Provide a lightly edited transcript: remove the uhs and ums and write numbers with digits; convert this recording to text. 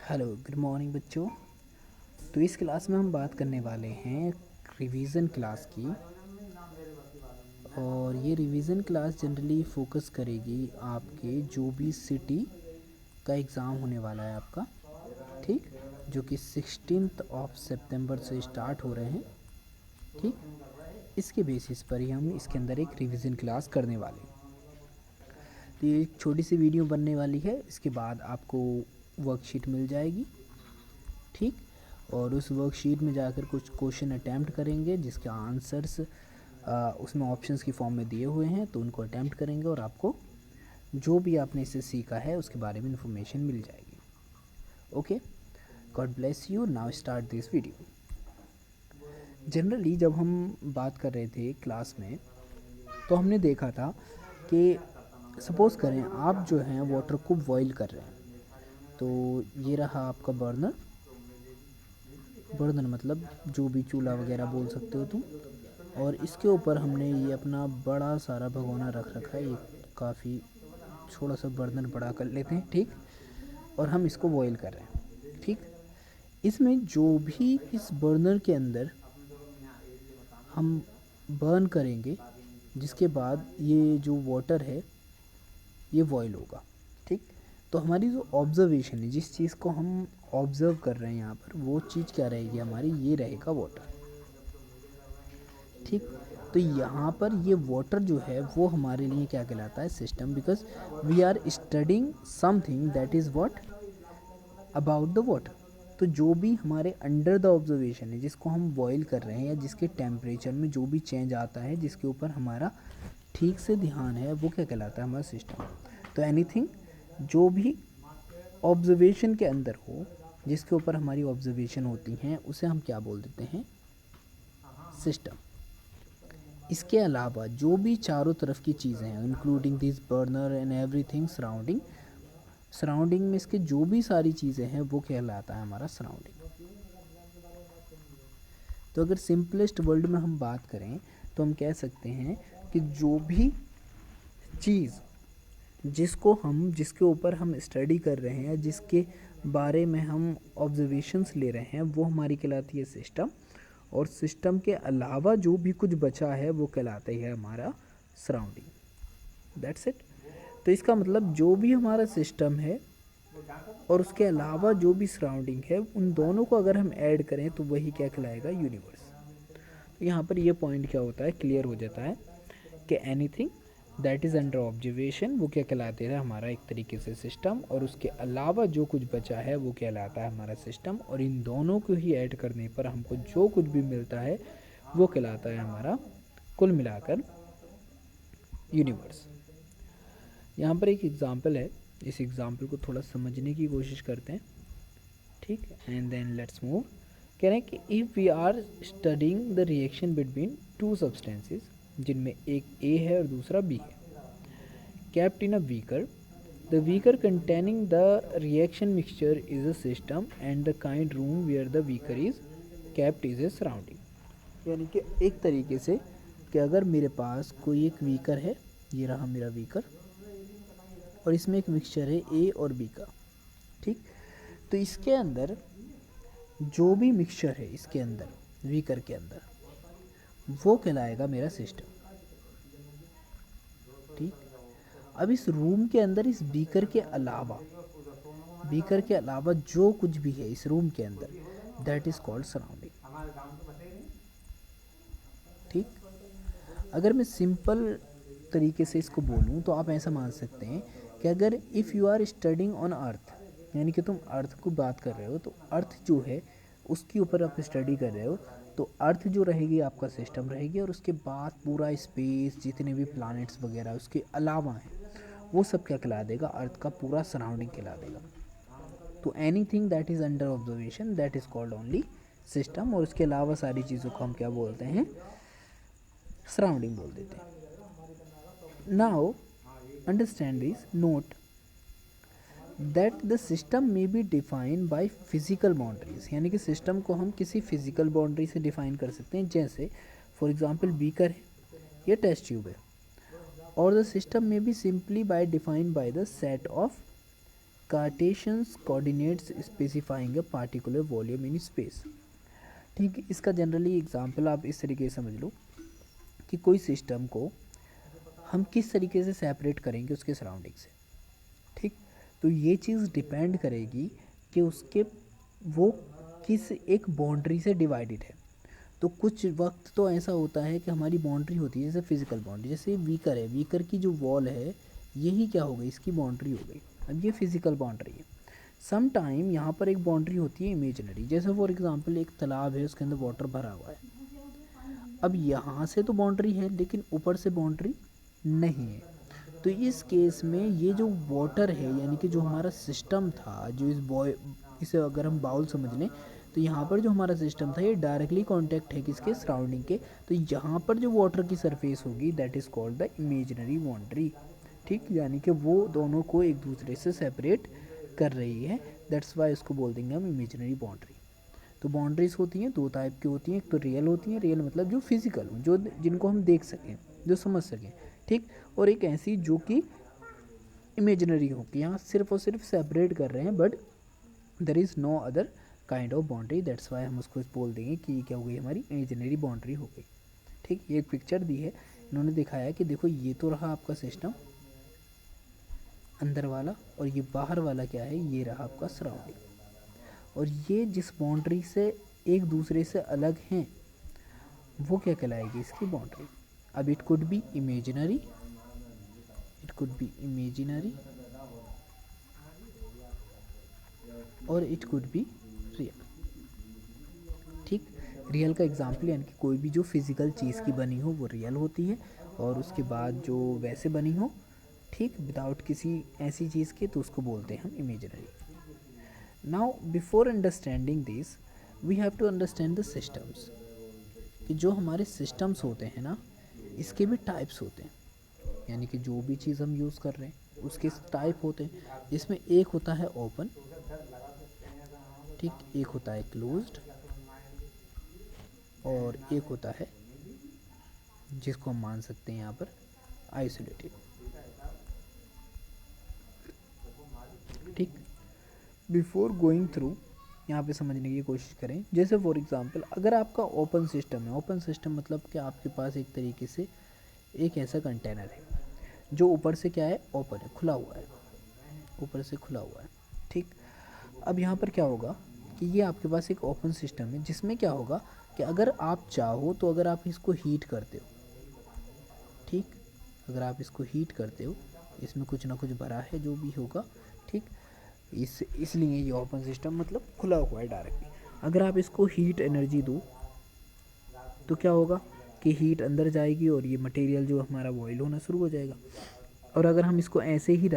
Hello good morning बच्चों। तो इस क्लास में हम बात करने वाले हैं रिवीजन क्लास की। और ये रिवीजन क्लास जनरली फोकस करेगी आपके जो भी सिटी का एग्ज़ाम होने वाला है आपका, ठीक, जो कि 16 सितंबर से स्टार्ट हो रहे हैं। ठीक, इसके बेसिस पर ही हम इसके अंदर एक रिवीजन क्लास करने वाले हैं। तो ये एक छोटी सी वीडियो बनने वाली है, इसके बाद आपको वर्कशीट मिल जाएगी। ठीक, और उस वर्कशीट में जाकर कुछ क्वेश्चन अटैम्प्ट करेंगे जिसके आंसर्स उसमें ऑप्शंस की फॉर्म में दिए हुए हैं, तो उनको अटैम्प्ट करेंगे और आपको जो भी आपने इससे सीखा है उसके बारे में इंफॉर्मेशन मिल जाएगी। Okay, God bless you. Now start this video. Generally जब हम बात कर रहे थे क्लास में, तो हमने देखा था कि सपोज़ करें आप जो हैं वाटर को बॉईल कर रहे हैं। तो ये रहा आपका बर्नर। बर्नर मतलब जो भी चूल्हा वगैरह बोल सकते हो तुम। और इसके ऊपर हमने ये अपना बड़ा सारा भगोना रख रखा है। ये काफ़ी थोड़ा सा बर्नर बड़ा कर लेते हैं, ठीक। और हम इसको बॉईल कर रहे हैं, ठीक। इसमें जो भी इस बर्नर के अंदर हम बर्न करेंगे, जिसके बाद ये जो वाटर है ये बॉईल होगा, ठीक। तो हमारी जो ऑब्जर्वेशन है, जिस चीज़ को हम ऑब्ज़र्व कर रहे हैं यहाँ पर, वो चीज़ क्या रहेगी हमारी, ये रहेगा वाटर, ठीक। तो यहाँ पर ये वाटर जो है वो हमारे लिए क्या कहलाता है, system, because we are studying something that is what about the water. तो जो भी हमारे अंडर द ऑब्जर्वेशन है, जिसको हम बॉईल कर रहे हैं, या जिसके टेम्परेचर में जो भी चेंज आता है, जिसके ऊपर हमारा ठीक से ध्यान है, वो क्या कहलाता है, हमारा सिस्टम। तो एनीथिंग जो भी ऑब्जर्वेशन के अंदर हो, जिसके ऊपर हमारी ऑब्जर्वेशन होती हैं, उसे हम क्या बोल देते हैं, सिस्टम। इसके अलावा जो भी चारों तरफ की चीज़ें हैं, including this burner and everything surrounding, surrounding में इसके जो भी सारी चीज़ें हैं वो कहलाता है हमारा सराउंडिंग। तो अगर सिंपलेस्ट वर्ल्ड में हम बात करें तो हम कह सकते हैं कि जो भी चीज़ जिसके ऊपर हम स्टडी कर रहे हैं, जिसके बारे में हम ऑब्जर्वेशंस ले रहे हैं, वो हमारी कहलाती है सिस्टम। और सिस्टम के अलावा जो भी कुछ बचा है वो कहलाता है हमारा सराउंडिंग। That's it. तो इसका मतलब जो भी हमारा सिस्टम है और उसके अलावा जो भी सराउंडिंग है, उन दोनों को अगर हम ऐड करें तो वही क्या कहलाएगा, यूनिवर्स। तो यहाँ पर ये पॉइंट क्या होता है, क्लियर हो जाता है कि anything that is under observation वो क्या कहलाते हैं, हमारा एक तरीके से सिस्टम। और उसके अलावा जो कुछ बचा है वो कहलाता है हमारा सिस्टम। और इन दोनों को ही ऐड करने पर हमको जो कुछ भी मिलता है वो कहलाता है हमारा कुल मिलाकर यूनिवर्स। यहाँ पर एक एग्ज़ाम्पल है, इस एग्ज़ाम्पल को थोड़ा समझने की कोशिश करते हैं, ठीक। And then let's move. कह रहे हैं कि if we are studying the reaction between two substances, जिनमें एक ए है और दूसरा बी है, kept in a beaker. The beaker containing the reaction mixture is a system and the kind room where the beaker is kept is a surrounding। यानी कि एक तरीके से कि अगर मेरे पास कोई एक बीकर है, ये रहा मेरा बीकर, और इसमें एक मिक्सचर है ए और बी का, ठीक। तो इसके अंदर जो भी मिक्सचर है इसके अंदर, बीकर के अंदर, वो कहलाएगा मेरा सिस्टम, ठीक। अब इस रूम के अंदर इस बीकर के अलावा जो कुछ भी है इस रूम के अंदर, दैट इज़ कॉल्ड सराउंडिंग, ठीक। अगर मैं सिंपल तरीके से इसको बोलूँ तो आप ऐसा मान सकते हैं कि अगर if you are studying on earth, यानी कि तुम अर्थ को बात कर रहे हो, तो अर्थ जो है उसके ऊपर आप स्टडी कर रहे हो, तो अर्थ जो रहेगी आपका सिस्टम रहेगी। और उसके बाद पूरा स्पेस, जितने भी प्लैनेट्स वगैरह उसके अलावा हैं, वो सब क्या कहला देगा, अर्थ का पूरा सराउंडिंग कहला देगा। तो anything that is under observation that is called only system. और उसके अलावा सारी चीज़ों को हम क्या बोलते हैं, सराउंडिंग बोल देते हैं। Now understand this, note that the system may be define by physical boundaries, यानी कि सिस्टम को हम किसी फिजिकल बाउंड्री से डिफाइन कर सकते हैं। जैसे फॉर एग्जांपल बीकर है, ये टेस्ट ट्यूब है, और the system may be simply by define by the set of Cartesians coordinates specifying a particular volume in space. ठीक है, इसका जनरली एग्जांपल आप इस तरीके से समझ लो कि कोई सिस्टम को हम किस तरीके से सेपरेट करेंगे उसके सराउंडिंग से। ठीक, तो ये चीज़ डिपेंड करेगी कि उसके वो किस एक बाउंड्री से डिवाइडेड है। तो कुछ वक्त तो ऐसा होता है कि हमारी बाउंड्री होती है, जैसे फिजिकल बाउंड्री, जैसे वीकर है, वीकर की जो वॉल है यही क्या हो गई, इसकी बाउंड्री हो गई। अब ये फिजिकल बाउंड्री है। सम टाइम यहाँ पर एक बाउंड्री होती है इमेजिनरी, जैसे फॉर एग्जांपल एक तालाब है, उसके अंदर वाटर भरा हुआ है। अब यहाँ से तो बाउंड्री है लेकिन ऊपर से बाउंड्री नहीं है। तो इस केस में ये जो वाटर है, यानी कि जो हमारा सिस्टम था, जो इसे अगर हम बाउल समझ लें तो यहाँ पर जो हमारा सिस्टम था ये डायरेक्टली कांटेक्ट है किसके, सराउंडिंग के। तो यहाँ पर जो वाटर की सरफेस होगी that is called the imaginary boundary. ठीक, यानी कि वो दोनों को एक दूसरे से सेपरेट कर रही है, दैट्स वाई इसको बोल देंगे हम इमेजिनरी बाउंड्री। तो बाउंड्रीज होती हैं दो टाइप की होती हैं, एक तो रियल होती हैं, रियल मतलब जो फिजिकल हो, जो जिनको हम देख सकें, जो समझ सकें। ठीक, और एक ऐसी जो कि इमेजिनरी हो कि यहाँ सिर्फ और सिर्फ सेपरेट कर रहे हैं, but there is no other kind of boundary, that's why हम उसको बोल देंगे कि ये क्या हो गई, हमारी इमेजिनरी बाउंड्री हो गई। ठीक, ये एक पिक्चर दी है, इन्होंने दिखाया कि देखो ये तो रहा आपका सिस्टम अंदर वाला, और ये बाहर वाला क्या है, ये रहा आपका सराउंडिंग। और ये जिस बाउंड्री से एक दूसरे से अलग हैं वो क्या कहलाएगी, इसकी बाउंड्री। अब इट कुड बी इमेजिनरी, और इट कुड बी रियल। ठीक, रियल का एग्जाम्पल यानी कि कोई भी जो फिजिकल चीज़ की बनी हो वो रियल होती है, और उसके बाद जो वैसे बनी हो, ठीक, विदाउट किसी ऐसी चीज़ के, तो उसको बोलते हैं हम imaginary. Now before understanding this we have to understand the systems, कि जो हमारे सिस्टम्स होते हैं ना, इसके भी टाइप्स होते हैं। यानी कि जो भी चीज़ हम यूज़ कर रहे हैं उसके टाइप होते हैं। इसमें एक होता है ओपन, ठीक, एक होता है क्लोज्ड, और एक होता है जिसको हम मान सकते हैं यहाँ पर आइसोलेटेड। ठीक, बिफोर गोइंग थ्रू यहाँ पे समझने की कोशिश करें। जैसे फॉर एग्जांपल अगर आपका ओपन सिस्टम है, ओपन सिस्टम मतलब कि आपके पास एक तरीके से एक ऐसा कंटेनर है जो ऊपर से क्या है, ओपन है, खुला हुआ है, ऊपर से खुला हुआ है। ठीक, अब यहाँ पर क्या होगा कि ये आपके पास एक ओपन सिस्टम है, जिसमें क्या होगा कि अगर आप चाहो तो अगर आप इसको हीट करते हो, ठीक, अगर आप इसको हीट करते हो, इसमें कुछ ना कुछ भरा है जो भी होगा, ठीक, इसलिए ये ओपन सिस्टम मतलब खुला हुआ है डायरेक्टली। अगर आप इसको हीट एनर्जी दो तो क्या होगा कि हीट अंदर जाएगी और ये मटेरियल जो हमारा बॉयल होना शुरू हो जाएगा। और अगर हम इसको ऐसे ही